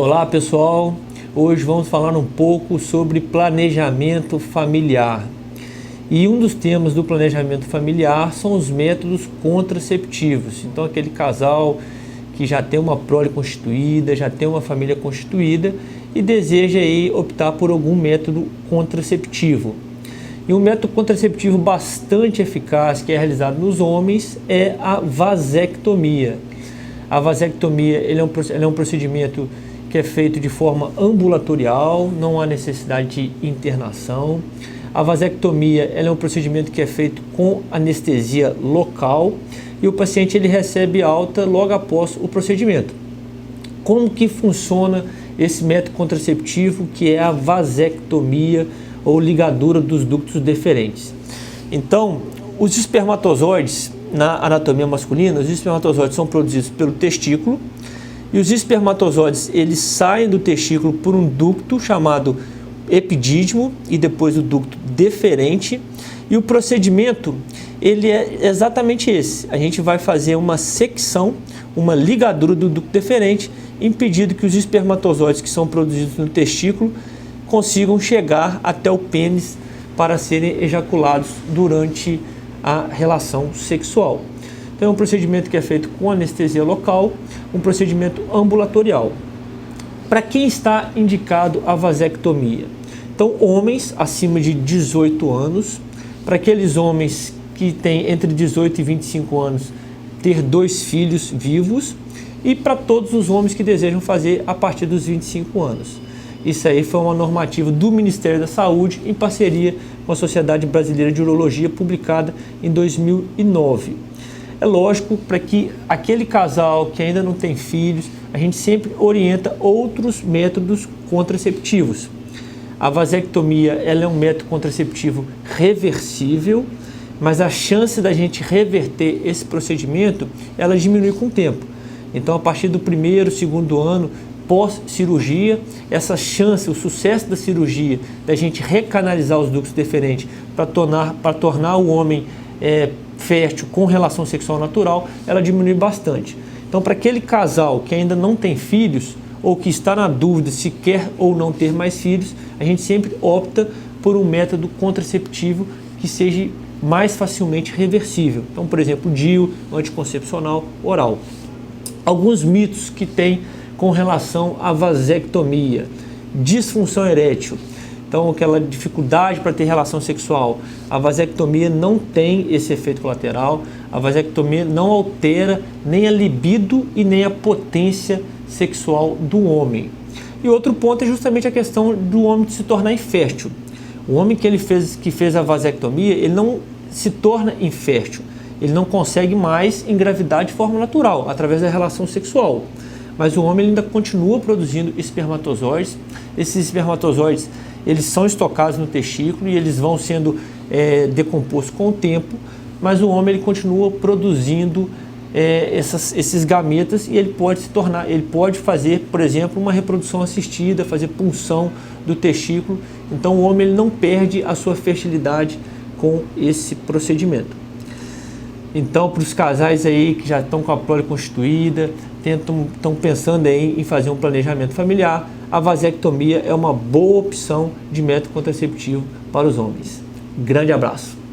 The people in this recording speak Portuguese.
Olá pessoal, hoje vamos falar um pouco sobre planejamento familiar. E um dos temas do planejamento familiar são os métodos contraceptivos. Então aquele casal que já tem uma prole constituída, já tem uma família constituída e deseja aí optar por algum método contraceptivo. E um método contraceptivo bastante eficaz que é realizado nos homens é a vasectomia. A vasectomia ele é um procedimento que é feito de forma ambulatorial, não há necessidade de internação. A vasectomia é um procedimento que é feito com anestesia local e o paciente ele recebe alta logo após o procedimento. Como que funciona esse método contraceptivo que é a vasectomia ou ligadura dos ductos deferentes? Então, os espermatozoides, na anatomia masculina, os espermatozoides são produzidos pelo testículo e os espermatozoides eles saem do testículo por um ducto chamado epidídimo e depois o ducto deferente, e o procedimento ele é exatamente esse. A gente vai fazer uma secção, uma ligadura do ducto deferente, impedindo que os espermatozoides que são produzidos no testículo consigam chegar até o pênis para serem ejaculados durante a relação sexual. Então é um procedimento que é feito com anestesia local, um procedimento ambulatorial. Para quem está indicado a vasectomia? Então homens acima de 18 anos, para aqueles homens que têm entre 18 e 25 anos, ter 2 filhos vivos, e para todos os homens que desejam fazer a partir dos 25 anos. Isso aí foi uma normativa do Ministério da Saúde em parceria com a Sociedade Brasileira de Urologia, publicada em 2009. É lógico, para que aquele casal que ainda não tem filhos, a gente sempre orienta outros métodos contraceptivos. A vasectomia ela é um método contraceptivo reversível, mas a chance da gente reverter esse procedimento, ela diminui com o tempo. Então, a partir do primeiro, segundo ano pós-cirurgia, essa chance, o sucesso da cirurgia, da gente recanalizar os ductos deferentes para tornar o homem fértil com relação sexual natural, ela diminui bastante. Então, para aquele casal que ainda não tem filhos, ou que está na dúvida se quer ou não ter mais filhos, a gente sempre opta por um método contraceptivo que seja mais facilmente reversível. Então, por exemplo, DIU, anticoncepcional oral. Alguns mitos que tem com relação à vasectomia: disfunção erétil. Então, aquela dificuldade para ter relação sexual. A vasectomia não tem esse efeito colateral. A vasectomia não altera nem a libido e nem a potência sexual do homem. E outro ponto é justamente a questão do homem se tornar infértil. O homem que fez a vasectomia, ele não se torna infértil. Ele não consegue mais engravidar de forma natural, através da relação sexual. Mas o homem ainda continua produzindo espermatozoides. Esses espermatozoides eles são estocados no testículo e eles vão sendo decompostos com o tempo, mas o homem ele continua produzindo esses gametas e ele pode fazer, por exemplo, uma reprodução assistida, fazer punção do testículo. Então o homem ele não perde a sua fertilidade com esse procedimento. Então, para os casais aí que já estão com a prole constituída, estão pensando aí em fazer um planejamento familiar, a vasectomia é uma boa opção de método contraceptivo para os homens. Grande abraço!